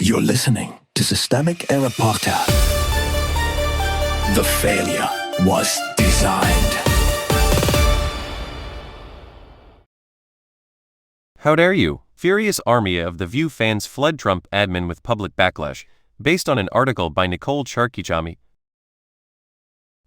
You're listening to Systemic Error Podcast. The failure was designed. How dare you? Furious army of The View fans flood Trump admin with public backlash, based on an article by Nicole Charkichami.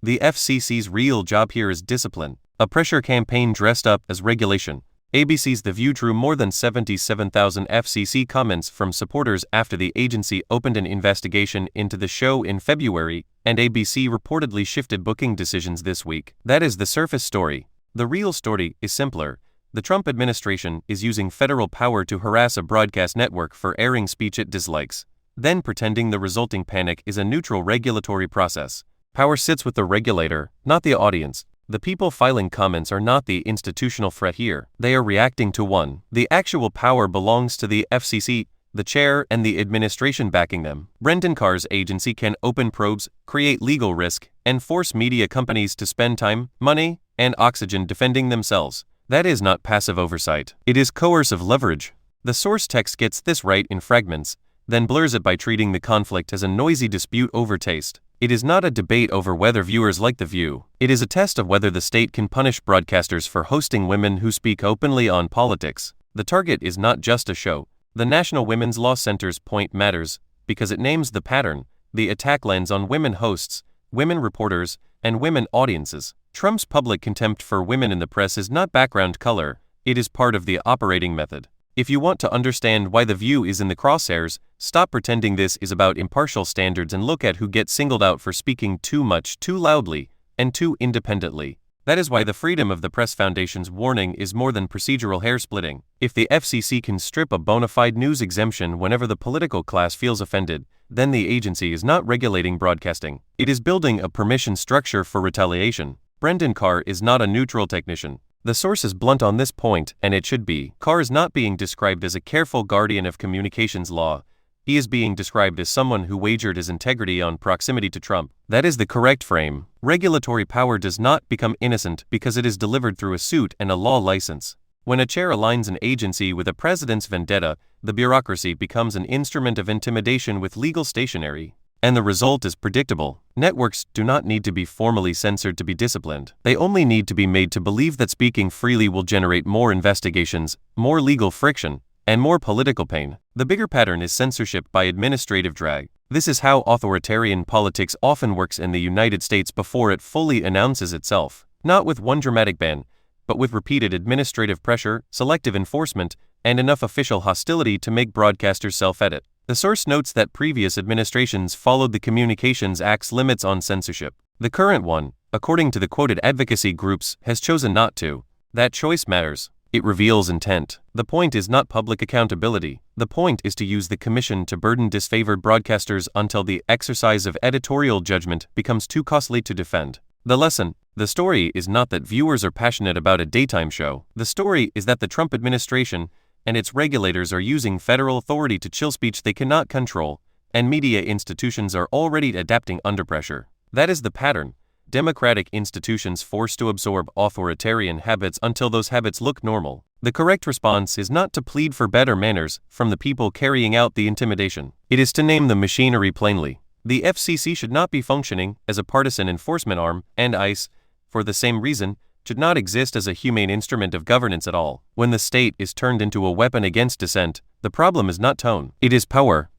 The FCC's real job here is discipline, a pressure campaign dressed up as regulation. ABC's The View drew more than 77,000 FCC comments from supporters after the agency opened an investigation into the show in February, and ABC reportedly shifted booking decisions this week. That is the surface story. The real story is simpler. The Trump administration is using federal power to harass a broadcast network for airing speech it dislikes, then pretending the resulting panic is a neutral regulatory process. Power sits with the regulator, not the audience. The people filing comments are not the institutional threat here. They are reacting to one. The actual power belongs to the FCC, the chair, and the administration backing them. Brendan Carr's agency can open probes, create legal risk, and force media companies to spend time, money, and oxygen defending themselves. That is not passive oversight. It is coercive leverage. The source text gets this right in fragments, then blurs it by treating the conflict as a noisy dispute over taste. It is not a debate over whether viewers like The View. It is a test of whether the state can punish broadcasters for hosting women who speak openly on politics. The target is not just a show. The National Women's Law Center's point matters because it names the pattern. The attack lands on women hosts, women reporters, and women audiences. Trump's public contempt for women in the press is not background color, it is part of the operating method. If you want to understand why The View is in the crosshairs, stop pretending this is about impartial standards and look at who gets singled out for speaking too much, too loudly, and too independently. That is why the Freedom of the Press Foundation's warning is more than procedural hair-splitting. If the FCC can strip a bona fide news exemption whenever the political class feels offended, then the agency is not regulating broadcasting. It is building a permission structure for retaliation. Brendan Carr is not a neutral technician. The source is blunt on this point, and it should be. Carr is not being described as a careful guardian of communications law. He is being described as someone who wagered his integrity on proximity to Trump. That is the correct frame. Regulatory power does not become innocent because it is delivered through a suit and a law license. When a chair aligns an agency with a president's vendetta, the bureaucracy becomes an instrument of intimidation with legal stationery. And the result is predictable. Networks do not need to be formally censored to be disciplined. They only need to be made to believe that speaking freely will generate more investigations, more legal friction, and more political pain. The bigger pattern is censorship by administrative drag. This is how authoritarian politics often works in the United States before it fully announces itself. Not with one dramatic ban, but with repeated administrative pressure, selective enforcement, and enough official hostility to make broadcasters self-edit. The source notes that previous administrations followed the Communications Act's limits on censorship. The current one, according to the quoted advocacy groups, has chosen not to. That choice matters. It reveals intent. The point is not public accountability. The point is to use the commission to burden disfavored broadcasters until the exercise of editorial judgment becomes too costly to defend. The lesson: the story is not that viewers are passionate about a daytime show. The story is that the Trump administration and its regulators are using federal authority to chill speech they cannot control, and media institutions are already adapting under pressure. That is the pattern. Democratic institutions forced to absorb authoritarian habits until those habits look normal. The correct response is not to plead for better manners from the people carrying out the intimidation. It is to name the machinery plainly. The FCC should not be functioning as a partisan enforcement arm, and ICE, for the same reason, should not exist as a humane instrument of governance at all. When the state is turned into a weapon against dissent, the problem is not tone, it is power.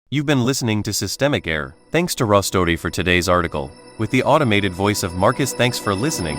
You've been listening to Systemic Error. Thanks to Raw Story for today's article. With the automated voice of Marcus, thanks for listening.